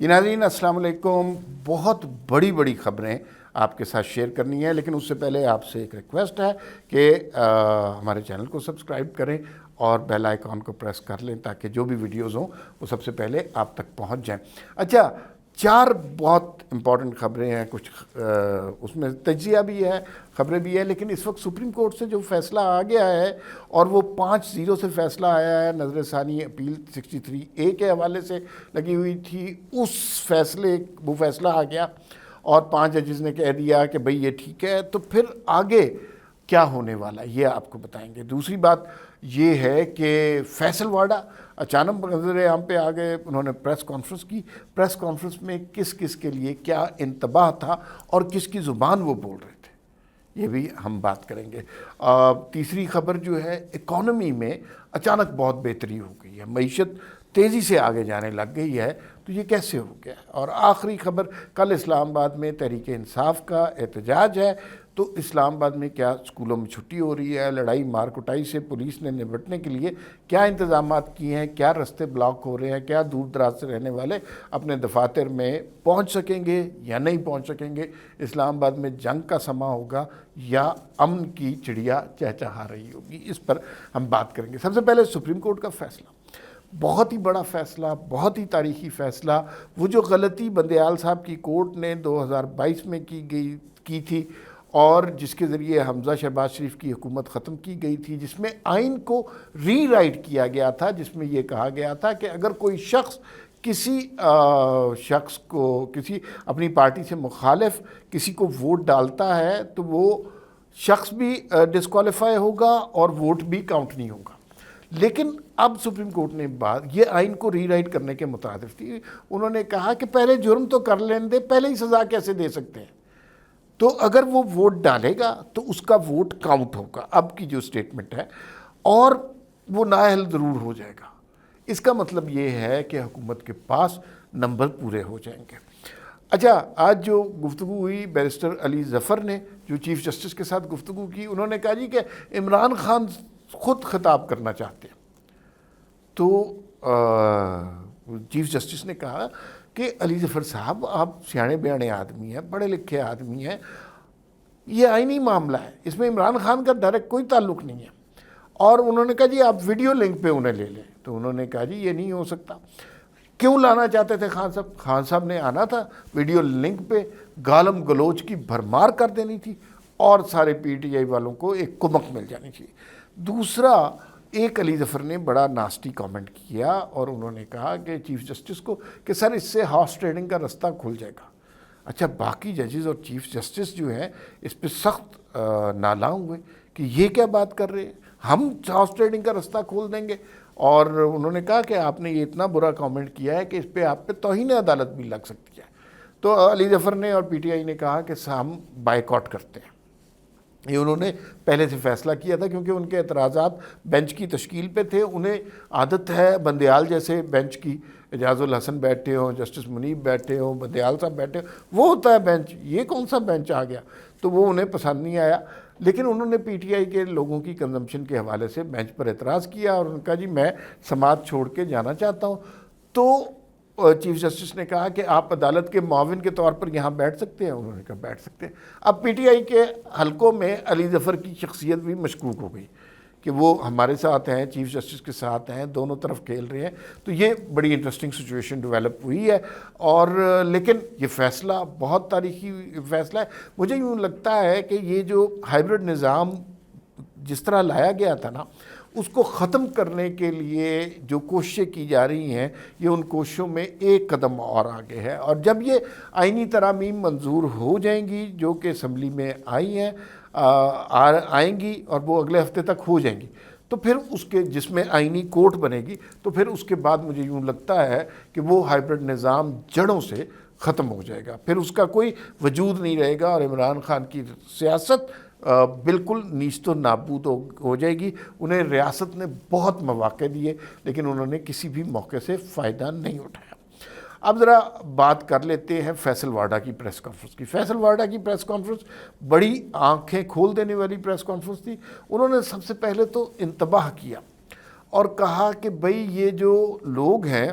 جی ناظرین السلام علیکم. بہت بڑی بڑی خبریں آپ کے ساتھ شیئر کرنی ہے، لیکن اس سے پہلے آپ سے ایک ریکویسٹ ہے کہ ہمارے چینل کو سبسکرائب کریں اور بیل آئیکن کو پریس کر لیں تاکہ جو بھی ویڈیوز ہوں وہ سب سے پہلے آپ تک پہنچ جائیں. اچھا، 4 بہت امپورٹنٹ خبریں ہیں، کچھ اس میں تجزیہ بھی ہے، خبریں بھی ہیں، لیکن اس وقت سپریم کورٹ سے جو فیصلہ آ گیا ہے اور وہ 5-0 سے فیصلہ آیا ہے، نظر ثانی اپیل 63A کے حوالے سے لگی ہوئی تھی، وہ فیصلہ آ گیا اور 5 ججز نے کہہ دیا کہ بھئی یہ ٹھیک ہے. تو پھر آگے کیا ہونے والا ہے یہ آپ کو بتائیں گے. دوسری بات یہ ہے کہ فیصل واڈا اچانک نظر عام پہ آ گئے. انہوں نے پریس کانفرنس کی. پریس کانفرنس میں کس کس کے لیے کیا انتباہ تھا اور کس کی زبان وہ بول رہے تھے، یہ بھی ہم بات کریں گے. تیسری خبر جو ہے، اکانومی میں اچانک بہت بہتری ہو گئی ہے، معیشت تیزی سے آگے جانے لگ گئی ہے، تو یہ کیسے ہو گیا. اور آخری خبر، کل اسلام آباد میں تحریک انصاف کا احتجاج ہے، تو اسلام آباد میں کیا اسکولوں میں چھٹی ہو رہی ہے، لڑائی مار کٹائی سے پولیس نے نمٹنے کے لیے کیا انتظامات کیے ہیں، کیا رستے بلاک ہو رہے ہیں، کیا دور دراز سے رہنے والے اپنے دفاتر میں پہنچ سکیں گے یا نہیں پہنچ سکیں گے، اسلام آباد میں جنگ کا سماں ہوگا یا امن کی چڑیا چہچہا رہی ہوگی، اس پر ہم بات کریں گے. سب سے پہلے سپریم کورٹ کا فیصلہ، بہت ہی بڑا فیصلہ، بہت ہی تاریخی فیصلہ. وہ جو غلطی بندیال صاحب کی کورٹ نے 2022 میں کی تھی اور جس کے ذریعے حمزہ شہباز شریف کی حکومت ختم کی گئی تھی، جس میں آئین کو ری رائٹ کیا گیا تھا، جس میں یہ کہا گیا تھا کہ اگر کوئی شخص کسی اپنی پارٹی سے مخالف کسی کو ووٹ ڈالتا ہے تو وہ شخص بھی ڈسکوالیفائی ہوگا اور ووٹ بھی کاؤنٹ نہیں ہوگا. لیکن اب سپریم کورٹ نے یہ آئین کو ری رائٹ کرنے کے مترادف تھی. انہوں نے کہا کہ پہلے جرم تو کر لیں دے، پہلے ہی سزا کیسے دے سکتے ہیں. تو اگر وہ ووٹ ڈالے گا تو اس کا ووٹ کاؤنٹ ہوگا، اب کی جو سٹیٹمنٹ ہے، اور وہ نااہل ضرور ہو جائے گا. اس کا مطلب یہ ہے کہ حکومت کے پاس نمبر پورے ہو جائیں گے. اچھا، آج جو گفتگو ہوئی بیرسٹر علی ظفر نے جو چیف جسٹس کے ساتھ گفتگو کی، انہوں نے کہا جی کہ عمران خان خود خطاب کرنا چاہتے ہیں. تو چیف جسٹس نے کہا کہ علی ظفر صاحب، آپ سیانے بیانے آدمی ہیں، پڑھے لکھے آدمی ہیں، یہ آئینی معاملہ ہے، اس میں عمران خان کا ڈائریکٹ کوئی تعلق نہیں ہے. اور انہوں نے کہا جی آپ ویڈیو لنک پہ انہیں لے لیں. تو انہوں نے کہا جی یہ نہیں ہو سکتا. کیوں لانا چاہتے تھے خان صاحب؟ خان صاحب نے آنا تھا ویڈیو لنک پہ گالم گلوچ کی بھرمار کر دینی تھی اور سارے پی ٹی آئی والوں کو ایک کمک مل جانی چاہیے. دوسرا، ایک علی ظفر نے بڑا ناسٹی کامنٹ کیا اور انہوں نے کہا کہ چیف جسٹس کو کہ سر اس سے ہارس ٹریڈنگ کا رستہ کھل جائے گا. اچھا، باقی ججز اور چیف جسٹس جو ہیں اس پہ سخت نالاں ہوئے کہ یہ کیا بات کر رہے ہیں، ہم ہارس ٹریڈنگ کا رستہ کھول دیں گے. اور انہوں نے کہا کہ آپ نے یہ اتنا برا کامنٹ کیا ہے کہ اس پہ آپ پہ توہین عدالت بھی لگ سکتی ہے. تو علی ظفر نے اور پی ٹی آئی نے کہا کہ ہم بائیکاٹ کرتے ہیں. یہ انہوں نے پہلے سے فیصلہ کیا تھا کیونکہ ان کے اعتراضات بینچ کی تشکیل پہ تھے. انہیں عادت ہے بندیال جیسے بینچ کی، اعجاز الحسن بیٹھے ہوں، جسٹس منیب بیٹھے ہوں، بندیال صاحب بیٹھے ہوں، وہ ہوتا ہے بینچ. یہ کون سا بینچ آ گیا؟ تو وہ انہیں پسند نہیں آیا. لیکن انہوں نے پی ٹی آئی کے لوگوں کی کنزمپشن کے حوالے سے بینچ پر اعتراض کیا اور انہوں نے کہا جی میں سماعت چھوڑ کے جانا چاہتا ہوں. تو چیف جسٹس نے کہا کہ آپ عدالت کے معاون کے طور پر یہاں بیٹھ سکتے ہیں. انہوں نے کہا بیٹھ سکتے ہیں. اب پی ٹی آئی کے حلقوں میں علی ظفر کی شخصیت بھی مشکوک ہو گئی کہ وہ ہمارے ساتھ ہیں، چیف جسٹس کے ساتھ ہیں، دونوں طرف کھیل رہے ہیں. تو یہ بڑی انٹرسٹنگ سچویشن ڈیولپ ہوئی ہے. اور لیکن یہ فیصلہ بہت تاریخی فیصلہ ہے. مجھے یوں لگتا ہے کہ یہ جو ہائیبرڈ نظام جس طرح لایا گیا تھا نا، اس کو ختم کرنے کے لیے جو کوششیں کی جا رہی ہیں، یہ ان کوششوں میں ایک قدم اور آگے ہے. اور جب یہ آئینی ترامیم منظور ہو جائیں گی جو کہ اسمبلی میں آئی ہیں، آئیں گی اور وہ اگلے ہفتے تک ہو جائیں گی، تو پھر اس کے جس میں آئینی کورٹ بنے گی، تو پھر اس کے بعد مجھے یوں لگتا ہے کہ وہ ہائیبرڈ نظام جڑوں سے ختم ہو جائے گا، پھر اس کا کوئی وجود نہیں رہے گا اور عمران خان کی سیاست بالکل نیست و نابود ہو جائے گی. انہیں ریاست نے بہت مواقع دیے لیکن انہوں نے کسی بھی موقع سے فائدہ نہیں اٹھایا. اب ذرا بات کر لیتے ہیں فیصل واڈا کی پریس کانفرنس کی. فیصل واڈا کی پریس کانفرنس بڑی آنکھیں کھول دینے والی پریس کانفرنس تھی. انہوں نے سب سے پہلے تو انتباہ کیا اور کہا کہ بھئی یہ جو لوگ ہیں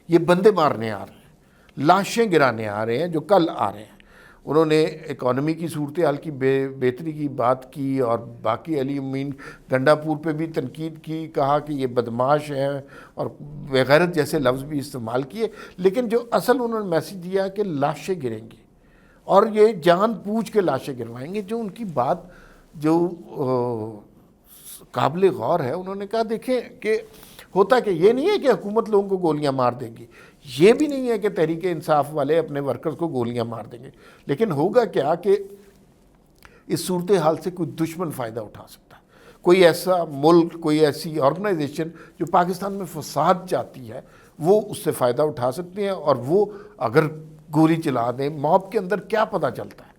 یہ بندے مارنے آ رہے ہیں، لاشیں گرانے آ رہے ہیں جو کل آ رہے ہیں۔ انہوں نے اکانومی کی صورتحال کی بہتری کی بات کی، اور باقی علی امین گنڈا پور پہ بھی تنقید کی، کہا کہ یہ بدماش ہے اور بغیرت جیسے لفظ بھی استعمال کیے، لیکن جو اصل انہوں نے میسیج دیا کہ لاشیں گریں گی اور یہ جان پوچھ کے لاشیں گروائیں گے، جو ان کی بات جو قابل غور ہے۔ انہوں نے کہا دیکھیں کہ ہوتا کہ یہ نہیں ہے کہ حکومت لوگوں کو گولیاں مار دے گی، یہ بھی نہیں ہے کہ تحریک انصاف والے اپنے ورکرز کو گولیاں مار دیں گے، لیکن ہوگا کیا کہ اس صورتحال سے کوئی دشمن فائدہ اٹھا سکتا ہے، کوئی ایسا ملک، کوئی ایسی آرگنائزیشن جو پاکستان میں فساد چاہتی ہے، وہ اس سے فائدہ اٹھا سکتے ہیں، اور وہ اگر گولی چلا دیں، موب کے اندر کیا پتہ چلتا ہے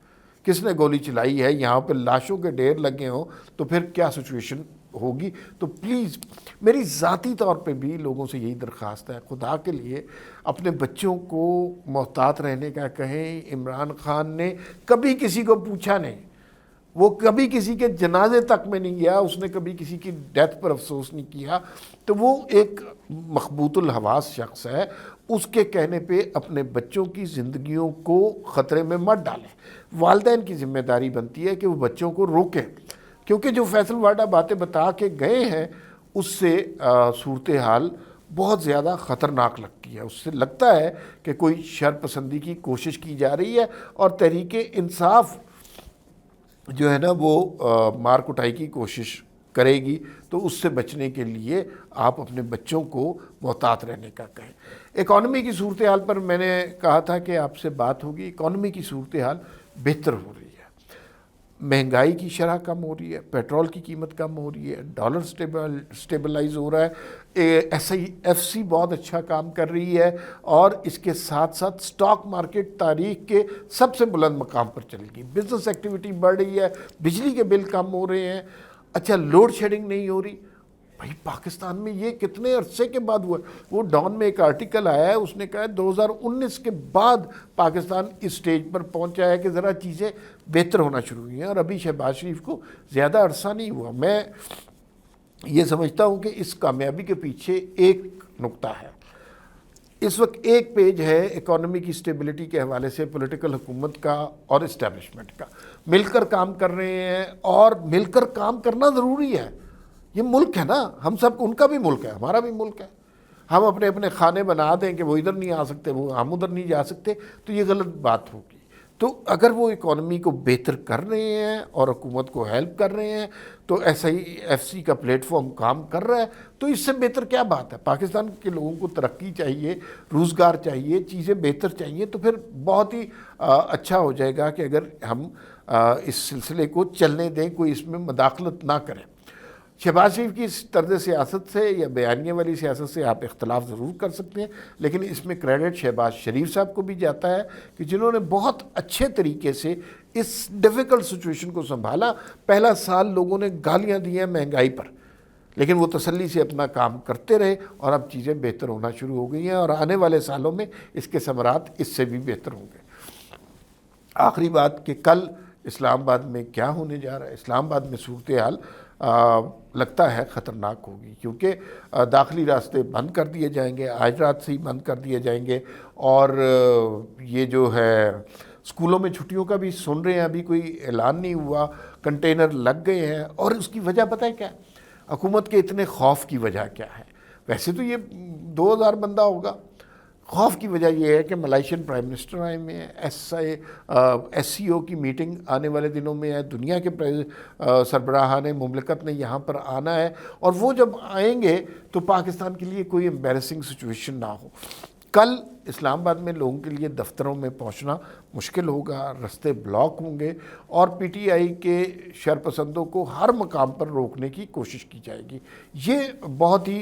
کس نے گولی چلائی ہے، یہاں پہ لاشوں کے ڈھیر لگے ہوں تو پھر کیا سچویشن ہوگی۔ تو پلیز میری ذاتی طور پہ بھی لوگوں سے یہی درخواست ہے، خدا کے لیے اپنے بچوں کو محتاط رہنے کا کہیں۔ عمران خان نے کبھی کسی کو پوچھا نہیں، وہ کبھی کسی کے جنازے تک میں نہیں گیا، اس نے کبھی کسی کی ڈیتھ پر افسوس نہیں کیا، تو وہ ایک مخبوط الحواس شخص ہے۔ اس کے کہنے پہ اپنے بچوں کی زندگیوں کو خطرے میں مت ڈالیں۔ والدین کی ذمہ داری بنتی ہے کہ وہ بچوں کو روکیں، کیونکہ جو فیصل وارڈہ باتیں بتا کے گئے ہیں اس سے صورتحال بہت زیادہ خطرناک لگتی ہے۔ اس سے لگتا ہے کہ کوئی شر پسندی کی کوشش کی جا رہی ہے، اور تحریک انصاف جو ہے نا وہ مار کٹائی کی کوشش کرے گی۔ تو اس سے بچنے کے لیے آپ اپنے بچوں کو محتاط رہنے کا کہیں۔ اکانومی کی صورتحال پر میں نے کہا تھا کہ آپ سے بات ہوگی۔ اکانومی کی صورتحال بہتر ہو رہی ہے، مہنگائی کی شرح کم ہو رہی ہے، پیٹرول کی قیمت کم ہو رہی ہے، ڈالر سٹیبلائز ہو رہا ہے، ایف سی بہت اچھا کام کر رہی ہے، اور اس کے ساتھ ساتھ سٹاک مارکیٹ تاریخ کے سب سے بلند مقام پر چلے گی، بزنس ایکٹیویٹی بڑھ رہی ہے، بجلی کے بل کم ہو رہے ہیں۔ اچھا، لوڈ شیڈنگ نہیں ہو رہی۔ بھائی پاکستان میں یہ کتنے عرصے کے بعد ہوا ہے؟ وہ ڈان میں ایک آرٹیکل آیا ہے، اس نے کہا ہے 2019 کے بعد پاکستان اس سٹیج پر پہنچا ہے کہ ذرا چیزیں بہتر ہونا شروع ہوئی ہیں، اور ابھی شہباز شریف کو زیادہ عرصہ نہیں ہوا۔ میں یہ سمجھتا ہوں کہ اس کامیابی کے پیچھے ایک نقطہ ہے۔ اس وقت ایک پیج ہے اکانومی کی سٹیبلٹی کے حوالے سے پولیٹیکل حکومت کا اور اسٹیبلشمنٹ کا، مل کر کام کر رہے ہیں، اور مل کر کام کرنا ضروری ہے۔ یہ ملک ہے نا، ہم سب، ان کا بھی ملک ہے، ہمارا بھی ملک ہے۔ ہم اپنے اپنے کھانے بنا دیں کہ وہ ادھر نہیں آ سکتے، وہ ہم ادھر نہیں جا سکتے، تو یہ غلط بات ہوگی۔ تو اگر وہ اکانومی کو بہتر کر رہے ہیں اور حکومت کو ہیلپ کر رہے ہیں، تو ایسا ہی ایف سی کا پلیٹ فارم کام کر رہا ہے، تو اس سے بہتر کیا بات ہے؟ پاکستان کے لوگوں کو ترقی چاہیے، روزگار چاہیے، چیزیں بہتر چاہیے، تو پھر بہت ہی اچھا ہو جائے گا کہ اگر ہم اس سلسلے کو چلنے دیں، کوئی اس میں مداخلت نہ کریں۔ شہباز شریف کی اس طرز سیاست سے یا بیانیے والی سیاست سے آپ اختلاف ضرور کر سکتے ہیں، لیکن اس میں کریڈٹ شہباز شریف صاحب کو بھی جاتا ہے کہ جنہوں نے بہت اچھے طریقے سے اس ڈیفیکلٹ سچویشن کو سنبھالا۔ پہلا سال لوگوں نے گالیاں دی ہیں مہنگائی پر، لیکن وہ تسلی سے اپنا کام کرتے رہے، اور اب چیزیں بہتر ہونا شروع ہو گئی ہیں، اور آنے والے سالوں میں اس کے ثمرات اس سے بھی بہتر ہوں گے۔ آخری بات کہ کل اسلام آباد میں کیا ہونے جا رہا ہے۔ اسلام آباد میں صورتحال لگتا ہے خطرناک ہوگی، کیونکہ داخلی راستے بند کر دیے جائیں گے، آج رات سے ہی بند کر دیے جائیں گے، اور یہ جو ہے اسکولوں میں چھٹیوں کا بھی سن رہے ہیں، ابھی کوئی اعلان نہیں ہوا، کنٹینر لگ گئے ہیں۔ اور اس کی وجہ پتہ ہے کیا ہے؟ حکومت کے اتنے خوف کی وجہ کیا ہے؟ ویسے تو یہ 2000 بندہ ہوگا، خوف کی وجہ یہ ہے کہ ملائیشین پرائم منسٹر آئے ہوئے ہیں، ایس سی او کی میٹنگ آنے والے دنوں میں ہے، دنیا کے سربراہان مملکت نے یہاں پر آنا ہے، اور وہ جب آئیں گے تو پاکستان کے لیے کوئی امبیرسنگ سچویشن نہ ہو۔ کل اسلام آباد میں لوگوں کے لیے دفتروں میں پہنچنا مشکل ہوگا، رستے بلاک ہوں گے، اور پی ٹی آئی کے شرپسندوں کو ہر مقام پر روکنے کی کوشش کی جائے گی۔ یہ بہت ہی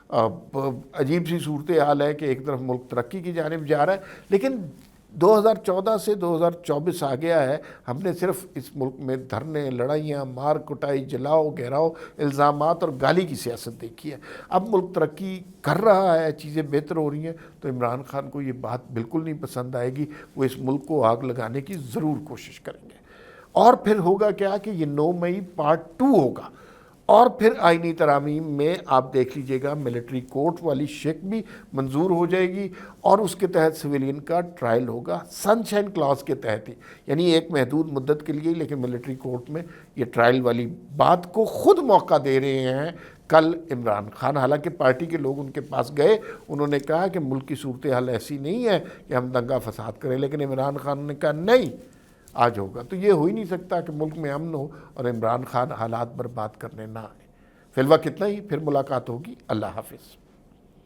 عجیب سی صورتحال ہے کہ ایک طرف ملک ترقی کی جانب جا رہا ہے، لیکن 2014 سے 2024 آ گیا ہے، ہم نے صرف اس ملک میں دھرنے، لڑائیاں، مار کٹائی، جلاؤ گھیراؤ، الزامات اور گالی کی سیاست دیکھی ہے۔ اب ملک ترقی کر رہا ہے، چیزیں بہتر ہو رہی ہیں، تو عمران خان کو یہ بات بالکل نہیں پسند آئے گی، وہ اس ملک کو آگ لگانے کی ضرور کوشش کریں گے۔ اور پھر ہوگا کیا کہ یہ 9 مئی پارٹ 2 ہوگا، اور پھر آئینی ترامیم میں آپ دیکھ لیجئے گا ملٹری کورٹ والی شک بھی منظور ہو جائے گی، اور اس کے تحت سویلین کا ٹرائل ہوگا سن شائن کلاس کے تحت ہی، یعنی ایک محدود مدت کے لیے، لیکن ملٹری کورٹ میں یہ ٹرائل والی بات کو خود موقع دے رہے ہیں کل عمران خان۔ حالانکہ پارٹی کے لوگ ان کے پاس گئے، انہوں نے کہا کہ ملک کی صورتحال ایسی نہیں ہے کہ ہم دنگا فساد کریں، لیکن عمران خان نے کہا نہیں آج ہوگا۔ تو یہ ہو ہی نہیں سکتا کہ ملک میں امن ہو اور عمران خان حالات برباد کرنے نہ آئے۔ فی الوقت اتنا ہی، پھر ملاقات ہوگی۔ اللہ حافظ۔